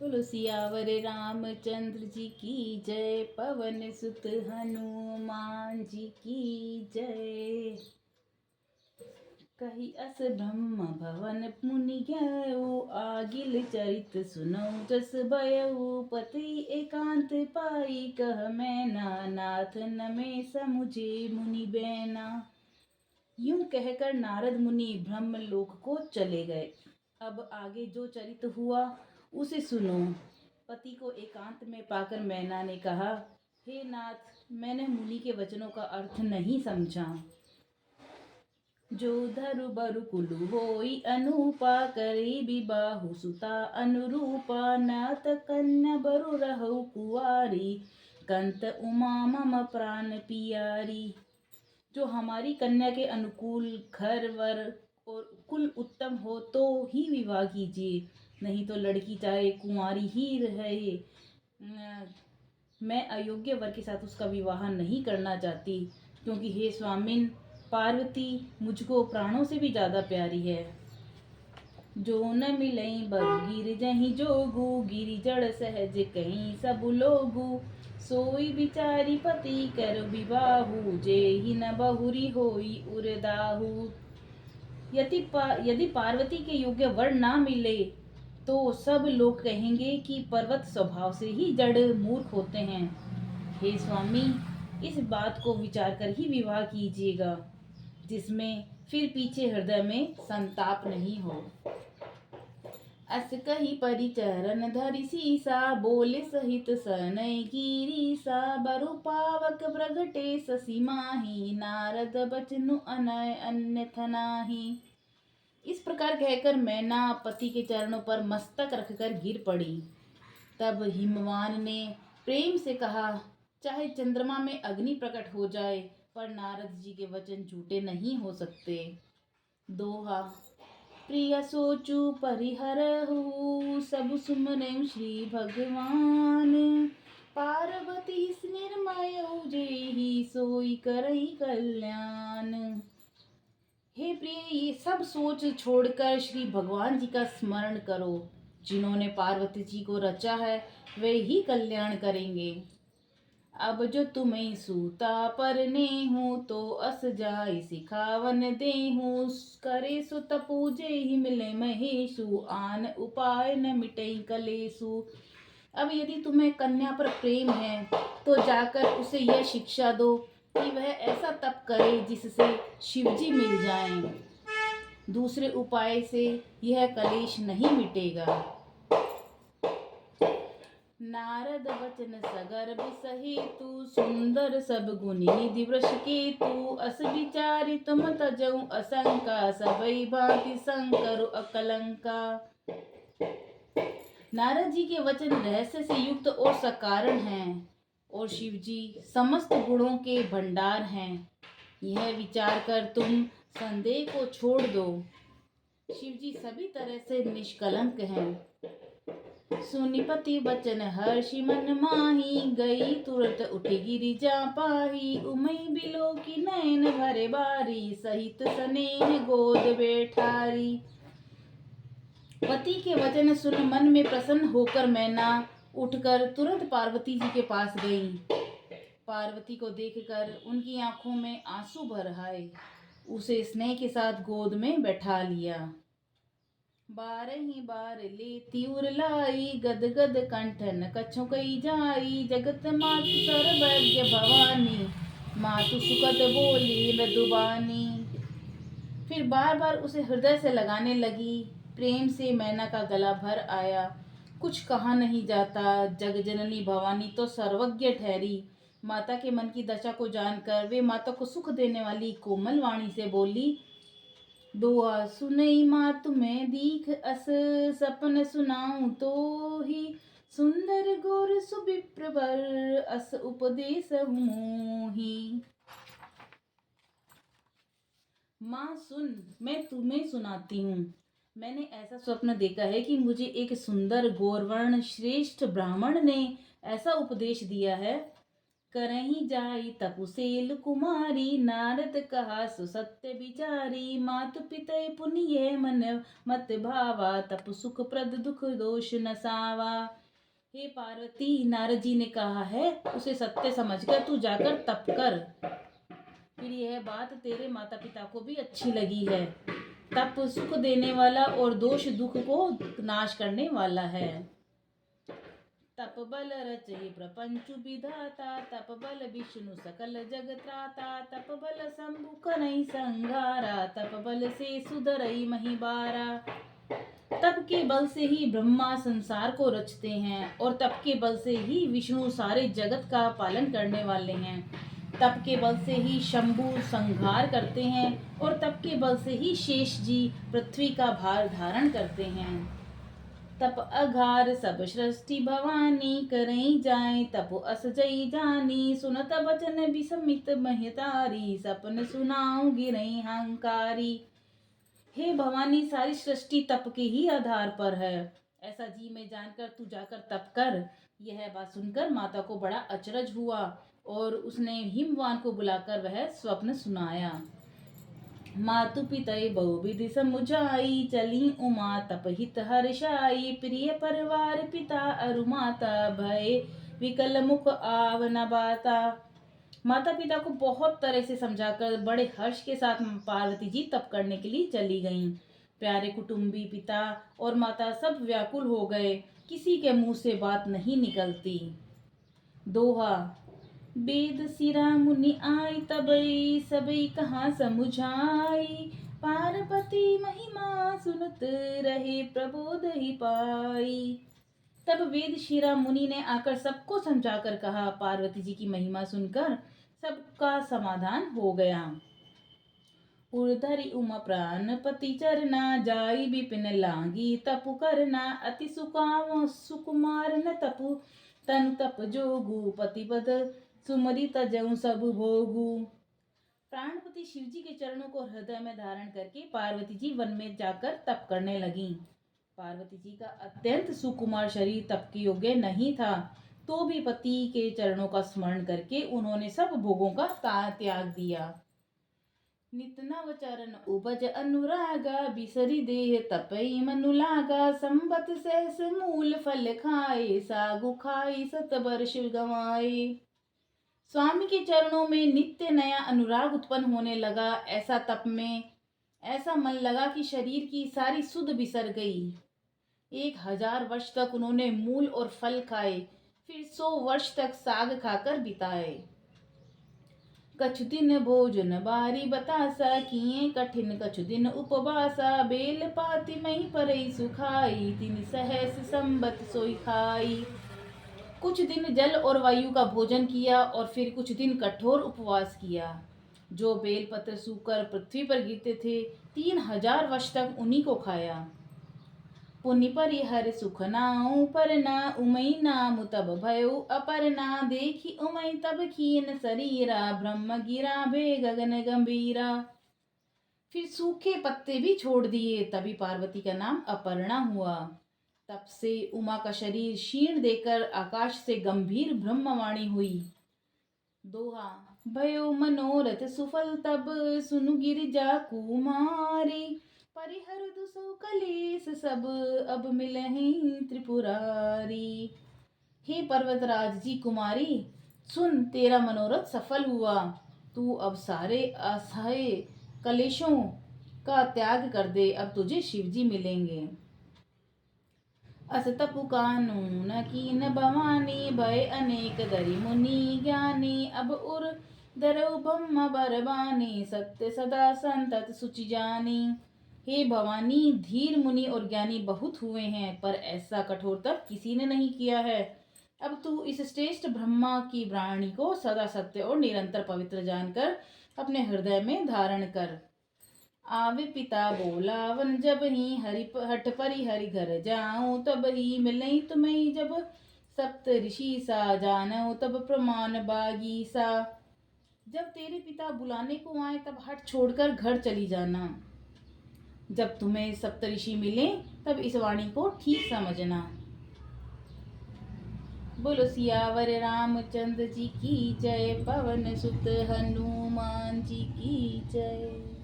बोलो सियावर रामचंद्र जी की जय। पवन सुत हनुमान जी की जय। कही अस ब्रह्म भवन मुनि गयो, आगिल चरित सुनौ जस भयउ। पति एकांत पाई कह मैना, नाथ न में समुझे मुनि बैना। यूं कहकर नारद मुनि ब्रह्मलोक को चले गए। अब आगे जो चरित हुआ उसे सुनो। पति को एकांत में पाकर मैना ने कहा, हे नाथ, मैंने मुनि के वचनों का अर्थ नहीं समझा। जो धरु बरु कुलु होई अनुपा, करी विबाहु सुता अनुरूपा। नात कन्या बरु रहु कुवारी, कंत उमा मम प्राण पियारी। जो हमारी कन्या के अनुकूल घर वर और कुल उत्तम हो तो ही विवाह कीजिए, नहीं तो लड़की चाहे कुंवारी ही रहे। मैं अयोग्य वर के साथ उसका विवाह नहीं करना चाहती, क्योंकि हे स्वामिन, पार्वती मुझको प्राणों से भी ज्यादा प्यारी है। जो न मिलई बरु गिर जहीं जोगु, गिरी जड़ सहज कहीं सब लोगु। सोई बिचारी पति कर विबाहु, जेहि न बहुरी होई उरदाहु। यदि पार्वती के योग्य वर ना मिले तो सब लोग कहेंगे कि पर्वत स्वभाव से ही जड़ मूर्ख होते हैं। हे स्वामी, इस बात को विचार कर ही विवाह कीजिएगा, जिसमें फिर पीछे हृदय में संताप नहीं हो। अस कही परिचरण धरि सीसा, बोले सहित सनय गिरीसा। बरु पावक प्रगटे ससी माही, नारद बचनु अनय अन्यथ नाही। इस प्रकार कहकर मैना पति के चरणों पर मस्तक रखकर गिर पड़ी। तब हिमवान ने प्रेम से कहा, चाहे चंद्रमा में अग्नि प्रकट हो जाए, पर नारद जी के वचन झूठे नहीं हो सकते। दोहा। प्रिय सोचु परिहरहु, सब सुमरउ श्री भगवान। पार्वती निर्मयउ, जेहि सोई करई कल्याण। हे प्रिय, ये सब सोच छोड़कर श्री भगवान जी का स्मरण करो। जिन्होंने पार्वती जी को रचा है वे ही कल्याण करेंगे। अब जो तुम्हें सूता परने हूँ, तो अस जाय सिखावन देहूँ। करे सो तपूजे ही मिले महेशु, आन उपाय न मिटई कलेसु। अब यदि तुम्हें कन्या पर प्रेम है तो जाकर उसे यह शिक्षा दो कि वह ऐसा तप करे जिससे शिवजी मिल जाएं। दूसरे उपाय से यह कलेश नहीं मिटेगा। नारद वचन सगर बिसहेतु, सुंदर सब गुनी निधि वृष केतु। अस विचारि तुम तजऊ असंका, सबई भांति शंकर अकलंका। नारद जी के वचन रहस्य से युक्त और सकारण हैं, और शिव जी समस्त गुणों के भंडार हैं। यह विचार कर तुम संदेह को छोड़ दो। शिव जी सभी तरह से निष्कलंक हैं। सुनिपति वचन हर्षि मन माही, गई तुरत उठी गिरिजा पाही। उमई बिलो की नयन भरे बारी, सहित स्नेह गोद बैठारी। पति के वचन सुन मन में प्रसन्न होकर मैना उठकर तुरंत पार्वती जी के पास गई। पार्वती को देखकर उनकी आंखों में आंसू भर आए। उसे स्नेह के साथ गोद में बैठा लिया। बारही बार लेती उरलाई, गद गद कंठन कछु कई जाई। जगत मातु सर्वज्ञ भवानी, मातु सुकत बोली मृदुबानी। फिर बार बार उसे हृदय से लगाने लगी। प्रेम से मैना का गला भर आया। कुछ कहा नहीं जाता। जग जननी भवानी तो सर्वज्ञ ठहरी। माता के मन की दशा को जानकर वे माता को सुख देने वाली कोमल वाणी से बोली, दोहा सुनई मातु मैं दीख अस, सपन सुनाऊं तो ही। सुंदर गोर सुविप्र वर, अस उपदेश मोही। माँ सुन, मैं तुम्हें सुनाती हूँ। मैंने ऐसा स्वप्न देखा है कि मुझे एक सुंदर गौरवर्ण श्रेष्ठ ब्राह्मण ने ऐसा उपदेश दिया है करही जाई तपुसेल कुमारी, नारद कहा सुसत्य बिचारी। मातु पितय पुनिये मन मत भावा, तप सुख प्रद दुख दोष नसावा। हे पार्वती, नारद जी ने कहा है उसे सत्य समझकर तू जाकर तप कर। फिर यह बात तेरे माता पिता को भी अच्छी लगी है। तप सुख देने वाला और दोष दुख को नाश करने वाला है। तप बल रचहि प्रपंच विधाता, तप बल विष्णु सकल जग त्राता। तप बल शंभु करई संघारा, तप बल से सुधरई महिबारा। तप के बल से ही ब्रह्मा संसार को रचते हैं और तप के बल से ही विष्णु सारे जगत का पालन करने वाले हैं। तप के बल से ही शंभु संहार करते हैं और तप के बल से ही शेष जी पृथ्वी का भार धारण करते हैं। तप अघार सब सृष्टि भवानी, करई जाए तप अस जई जानी। सुनत बचन विसमित महतारी, सपन सुनाऊं गिरई हंकारी। हे भवानी, सारी सृष्टि तप के ही आधार पर है, ऐसा जी में जानकर तू जाकर तप कर। यह बात सुनकर माता को बड़ा अचरज हुआ और उसने हिमवान को बुलाकर वह स्वप्न सुनाया। मातु पितय बहुविधि समुझाई, चली उमा तप हित हर्षाई। प्रिय परिवार पिता अरु माता, भय विकल मुख आव न बाता। माता पिता को बहुत तरह से समझाकर बड़े हर्ष के साथ पार्वती जी तप करने के लिए चली गईं। प्यारे कुटुंबी पिता और माता सब व्याकुल हो गए, किसी के मुंह से बात नहीं निकलती। दोहा। वेद सिरा मुनि आई तबई, सबई कहाँ समुझाई। पार्वती महिमा सुनत रहे, प्रबोध ही पाई। तब वेद शिरा मुनि ने आकर सबको समझाकर कहा। पार्वती जी की महिमा सुनकर सबका समाधान हो गया। उर्धरि उमा प्राण पति चरना, जाई विपिन लांगी तपु करना। अति सुकाम सुकुमार न तपु, तनु तप जोगु। पति पद सुमरि तजऊ सब भोगु। प्राणपति शिवजी के चरणों को हृदय में धारण करके पार्वती जी वन में जाकर तप करने लगीं। पार्वती जी का अत्यंत सुकुमार शरीर तप के योग्य नहीं था, तो भी पति के चरणों का स्मरण करके उन्होंने सब भोगों का त्याग दिया। नित नव चरण उपज अनुरागा, बिसरी देह तपई मनु लागा। संबत सहस मूल फल खाए, सागु खाई सत वर्ष गवाए। स्वामी के चरणों में नित्य नया अनुराग उत्पन्न होने लगा। ऐसा तप में ऐसा मन लगा कि शरीर की सारी सुध बिसर गई। 1000 वर्ष तक उन्होंने मूल और फल खाए, फिर 100 वर्ष तक साग खाकर बिताए। कछु दिन भोजन बारी बतासा, किए कठिन कछु दिन उपवासा। बेल पाती मई परई सुखाई, तिन सहस संबत सोई खाई। कुछ दिन जल और वायु का भोजन किया और फिर कुछ दिन कठोर उपवास किया। जो बेलपत्र सूखकर पृथ्वी पर गिरते थे, 3000 वर्ष तक उन्हीं को खाया। पुनि परिहर सुख नाउ परना, उमई नाम तब भयो अपर्णा। देखी उमई तब खीन शरीरा, ब्रह्म गिरा भे गगन गंभीरा। फिर सूखे पत्ते भी छोड़ दिए, तभी पार्वती का नाम अपर्णा हुआ। तब से उमा का शरीर क्षीण देकर आकाश से गंभीर ब्रह्मवाणी हुई। दोहा। भयो मनोरथ सुफल तब, सुनु गिरिजा कुमारी। परिहर दुसो कलेस सब, अब मिलहि त्रिपुरारी। हे पर्वतराज जी कुमारी, सुन, तेरा मनोरथ सफल हुआ। तू अब सारे असहाय कलेशों का त्याग कर दे, अब तुझे शिवजी मिलेंगे। अस तपु कानून कीन भवानी, भय अनेक दरि मुनि ज्ञानी। अब उर धरऊ ब्रह्म बरबानी, सत्य सदा संतत सुचि जानी। हे भवानी, धीर मुनि और ज्ञानी बहुत हुए हैं, पर ऐसा कठोर तप किसी ने नहीं किया है। अब तू इस श्रेष्ठ ब्रह्मा की वाणी को सदा सत्य और निरंतर पवित्र जानकर अपने हृदय में धारण कर। आवे पिता बोलावन जब ही, हरि हठ परि हरि घर जाऊं तब ही। मिलई तुम्हें जब सप्त ऋषि सा, जानो तब प्रमाण बागी सा। जब तेरे पिता बुलाने को आए तब हट छोड़कर घर चली जाना। जब तुम्हें सप्तऋषि मिले तब इस वाणी को ठीक समझना। बोलो सियावर रामचंद्र जी की जय, पवन सुत हनुमान जी की जय।